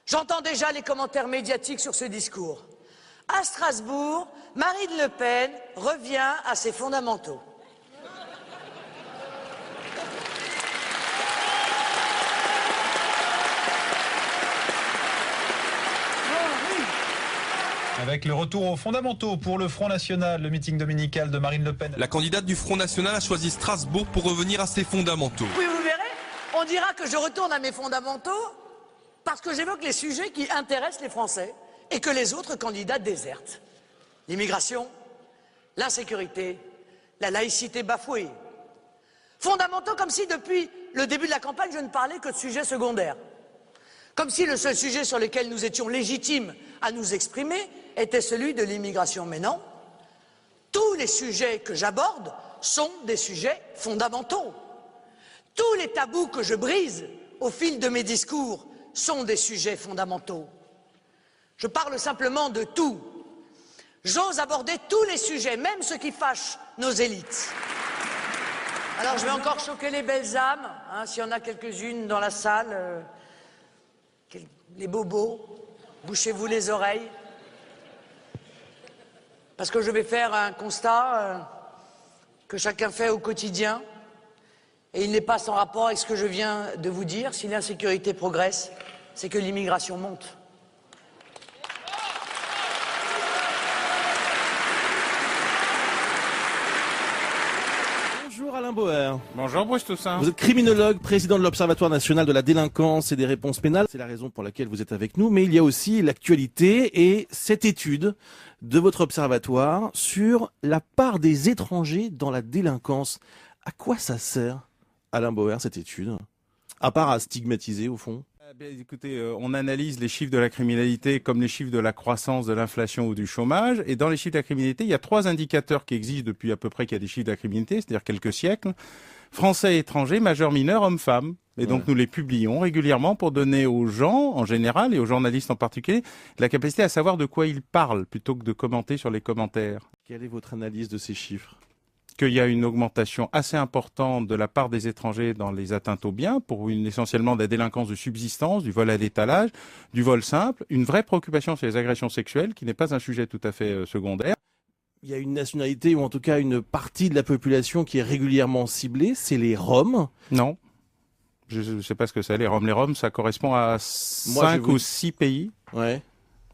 J'entends déjà les commentaires médiatiques sur ce discours. À Strasbourg, Marine Le Pen revient à ses fondamentaux. Avec le retour aux fondamentaux pour le Front National, le meeting dominical de Marine Le Pen. La candidate du Front National a choisi Strasbourg pour revenir à ses fondamentaux. Oui, vous verrez, on dira que je retourne à mes fondamentaux parce que j'évoque les sujets qui intéressent les Français et que les autres candidats désertent. L'immigration, l'insécurité, la laïcité bafouée. Fondamentaux comme si depuis le début de la campagne, je ne parlais que de sujets secondaires. Comme si le seul sujet sur lequel nous étions légitimes à nous exprimer était celui de l'immigration. Mais non, tous les sujets que j'aborde sont des sujets fondamentaux. Tous les tabous que je brise au fil de mes discours sont des sujets fondamentaux. Je parle simplement de tout. J'ose aborder tous les sujets, même ceux qui fâchent nos élites. Alors je vais encore choquer les belles âmes, hein, s'il y en a quelques-unes dans la salle. Les bobos, bouchez-vous les oreilles. Parce que je vais faire un constat que chacun fait au quotidien. Et il n'est pas sans rapport avec ce que je viens de vous dire. Si l'insécurité progresse, c'est que l'immigration monte. Bonjour Alain Bauer. Bonjour Bruce Toussaint. Vous êtes criminologue, président de l'Observatoire national de la délinquance et des réponses pénales. C'est la raison pour laquelle vous êtes avec nous. Mais il y a aussi l'actualité et cette étude de votre observatoire sur la part des étrangers dans la délinquance. À quoi ça sert, Alain Bauer, cette étude? À part à stigmatiser, au fond? Écoutez, on analyse les chiffres de la criminalité comme les chiffres de la croissance, de l'inflation ou du chômage. Et dans les chiffres de la criminalité, il y a 3 indicateurs qui existent depuis à peu près qu'il y a des chiffres de la criminalité, c'est-à-dire quelques siècles. Français et étrangers, majeurs, mineurs, hommes-femmes. Et donc nous les publions régulièrement pour donner aux gens, en général, et aux journalistes en particulier, la capacité à savoir de quoi ils parlent, plutôt que de commenter sur les commentaires. Quelle est votre analyse de ces chiffres? Qu'il y a une augmentation assez importante de la part des étrangers dans les atteintes aux biens, pour essentiellement de la délinquance de subsistance, du vol à l'étalage, du vol simple, une vraie préoccupation sur les agressions sexuelles, qui n'est pas un sujet tout à fait secondaire. Il y a une nationalité, ou en tout cas une partie de la population qui est régulièrement ciblée, c'est les Roms. Non, je ne sais pas ce que c'est les Roms. Les Roms, ça correspond à 5 ou 6 pays. Ouais.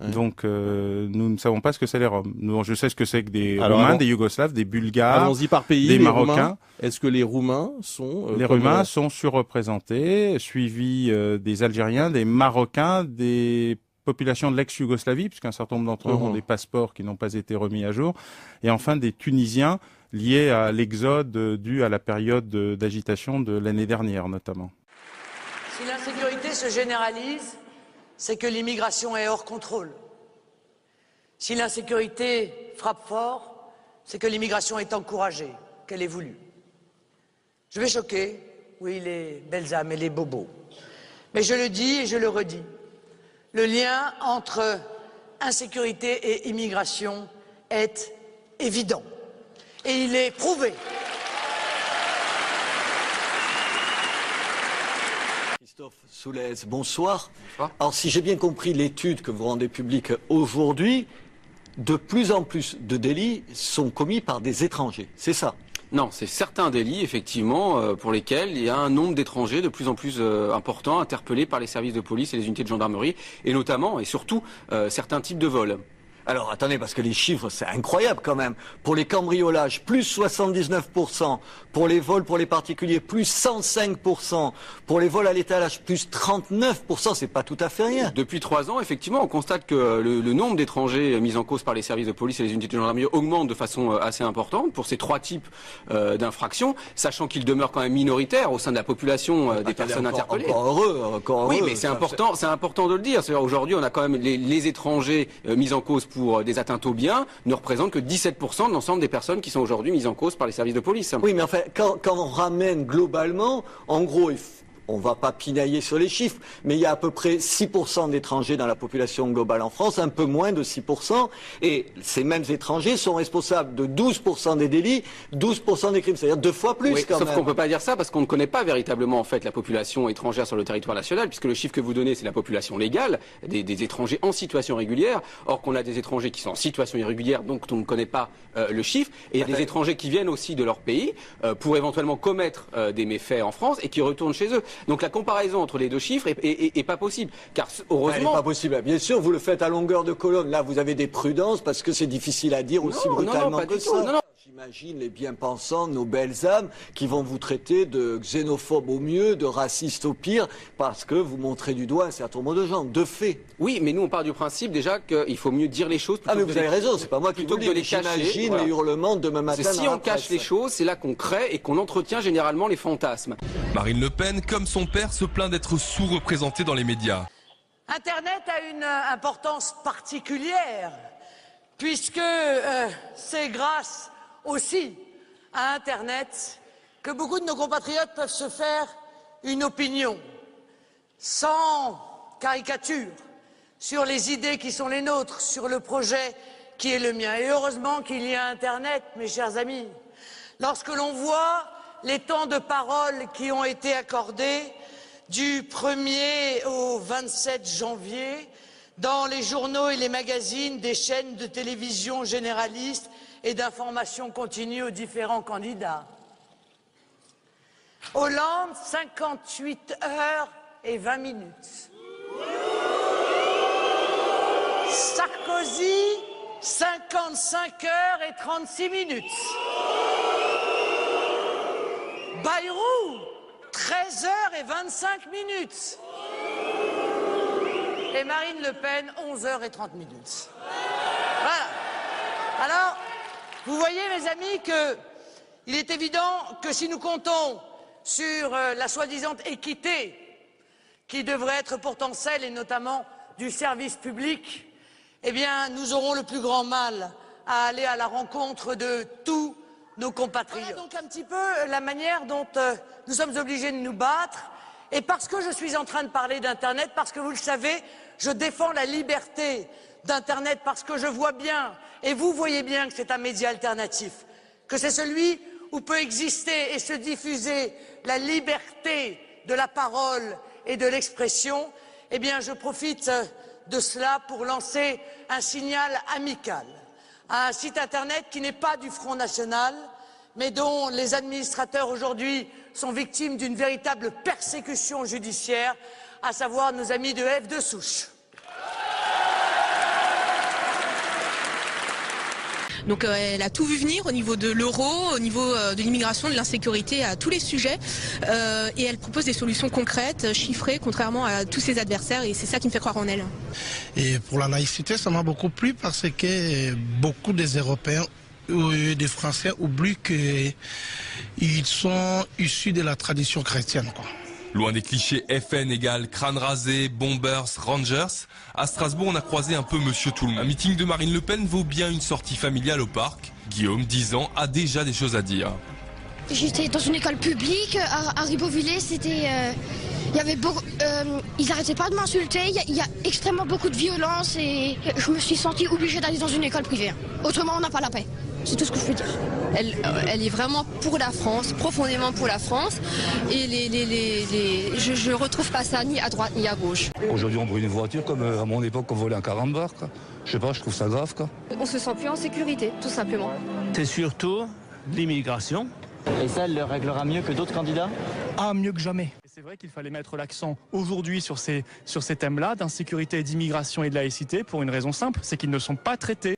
Donc, nous ne savons pas ce que c'est les Roms. Je sais ce que c'est que des Roumains, des Yougoslaves, des Bulgares, allons-y par pays, des Marocains. Est-ce que les Roumains sont... les Roumains sont surreprésentés, suivis des Algériens, des Marocains, des populations de l'ex-Yougoslavie, puisqu'un certain nombre d'entre eux ont des passeports qui n'ont pas été remis à jour, et enfin des Tunisiens liés à l'exode dû à la période d'agitation de l'année dernière, notamment. Si l'insécurité se généralise, c'est que l'immigration est hors contrôle. Si l'insécurité frappe fort, c'est que l'immigration est encouragée, qu'elle est voulue. Je vais choquer, oui, les belles âmes et les bobos. Mais je le dis et je le redis. Le lien entre insécurité et immigration est évident. Et il est prouvé. Christophe Soulez, bonsoir. Alors si j'ai bien compris l'étude que vous rendez publique aujourd'hui, de plus en plus de délits sont commis par des étrangers, c'est ça? Non, c'est certains délits, effectivement, pour lesquels il y a un nombre d'étrangers de plus en plus important interpellés par les services de police et les unités de gendarmerie, et notamment et surtout certains types de vols. Alors attendez, parce que les chiffres, c'est incroyable quand même. Pour les cambriolages, plus 79%. Pour les vols pour les particuliers, plus 105%. Pour les vols à l'étalage, plus 39%. C'est pas tout à fait rien. Depuis 3 ans, effectivement, on constate que le nombre d'étrangers mis en cause par les services de police et les unités de gendarmerie augmente de façon assez importante pour ces 3 types d'infractions, sachant qu'ils demeurent quand même minoritaires au sein de la population des personnes interpellées. Encore heureux. Oui, mais c'est important de le dire. C'est-à-dire aujourd'hui, on a quand même les étrangers mis en cause pour des atteintes aux biens ne représentent que 17% de l'ensemble des personnes qui sont aujourd'hui mises en cause par les services de police. Oui, mais enfin, quand on ramène globalement, en gros, on va pas pinailler sur les chiffres, mais il y a à peu près 6% d'étrangers dans la population globale en France, un peu moins de 6%, et ces mêmes étrangers sont responsables de 12% des délits, 12% des crimes, c'est-à-dire 2 fois plus Oui, quand sauf même. qu'on peut pas dire ça parce qu'on ne connaît pas véritablement en fait la population étrangère sur le territoire national, puisque le chiffre que vous donnez c'est la population légale, des étrangers en situation régulière, or qu'on a des étrangers qui sont en situation irrégulière, donc on ne connaît pas le chiffre, et il y a des étrangers qui viennent aussi de leur pays pour éventuellement commettre des méfaits en France et qui retournent chez eux. Donc la comparaison entre les deux chiffres est pas possible, car heureusement... Elle n'est pas possible. Bien sûr, vous le faites à longueur de colonne. Là, vous avez des prudences parce que c'est difficile à dire aussi brutalement pas que du ça. tout. Non. J'imagine les bien-pensants, nos belles âmes, qui vont vous traiter de xénophobe au mieux, de raciste au pire, parce que vous montrez du doigt un certain nombre de gens, de fait. Oui, mais nous on part du principe déjà qu'il faut mieux dire les choses. Ah mais vous avez raison, c'est pas moi qui plutôt vous que le de dis, les cacher. j'imagine Voilà. les hurlements demain matin Si dans la on cache presse. les choses, c'est là qu'on crée et qu'on entretient généralement les fantasmes. Marine Le Pen, comme son père, se plaint d'être sous-représentée dans les médias. Internet a une importance particulière, puisque c'est grâce aussi à Internet que beaucoup de nos compatriotes peuvent se faire une opinion, sans caricature, sur les idées qui sont les nôtres, sur le projet qui est le mien. Et heureusement qu'il y a Internet, mes chers amis. Lorsque l'on voit les temps de parole qui ont été accordés du 1er au 27 janvier dans les journaux et les magazines des chaînes de télévision généralistes et d'information continue aux différents candidats. Hollande, 58 heures et 20 minutes. Sarkozy, 55 heures et 36 minutes. Bayrou, 13 heures et 25 minutes. Et Marine Le Pen, 11 heures et 30 minutes. Voilà. Alors, vous voyez, mes amis, qu'il est évident que si nous comptons sur la soi-disant équité qui devrait être pourtant celle, et notamment du service public, eh bien, nous aurons le plus grand mal à aller à la rencontre de tous nos compatriotes. Voilà donc un petit peu la manière dont nous sommes obligés de nous battre. Et parce que je suis en train de parler d'Internet, parce que vous le savez, je défends la liberté d'Internet, parce que je vois bien, et vous voyez bien que c'est un média alternatif, que c'est celui où peut exister et se diffuser la liberté de la parole et de l'expression, eh bien je profite de cela pour lancer un signal amical à un site Internet qui n'est pas du Front National, mais dont les administrateurs aujourd'hui sont victimes d'une véritable persécution judiciaire, à savoir nos amis de F de Souche. Donc elle a tout vu venir au niveau de l'euro, au niveau de l'immigration, de l'insécurité, à tous les sujets. Et elle propose des solutions concrètes, chiffrées, contrairement à tous ses adversaires. Et c'est ça qui me fait croire en elle. Et pour la laïcité, ça m'a beaucoup plu parce que beaucoup des Européens ou des Français oublient qu'ils sont issus de la tradition chrétienne, quoi. Loin des clichés FN égale crâne rasé, bombers, rangers, à Strasbourg on a croisé un peu Monsieur Tout-le-Monde. Un meeting de Marine Le Pen vaut bien une sortie familiale au parc. Guillaume, 10 ans, a déjà des choses à dire. J'étais dans une école publique à Ribeauvillé, c'était... il y avait beaucoup, ils n'arrêtaient pas de m'insulter, il y a extrêmement beaucoup de violence et je me suis sentie obligée d'aller dans une école privée. Autrement on n'a pas la paix. C'est tout ce que je peux dire. Elle est vraiment pour la France, profondément pour la France. Et je retrouve pas ça ni à droite ni à gauche. Aujourd'hui, on brûle une voiture comme à mon époque, on volait un carambar. Je sais pas, je trouve ça grave. On se sent plus en sécurité, tout simplement. C'est surtout l'immigration. Et ça, elle le réglera mieux que d'autres candidats ? Ah, mieux que jamais. C'est vrai qu'il fallait mettre l'accent aujourd'hui sur ces thèmes-là, d'insécurité, d'immigration et de laïcité, pour une raison simple, c'est qu'ils ne sont pas traités.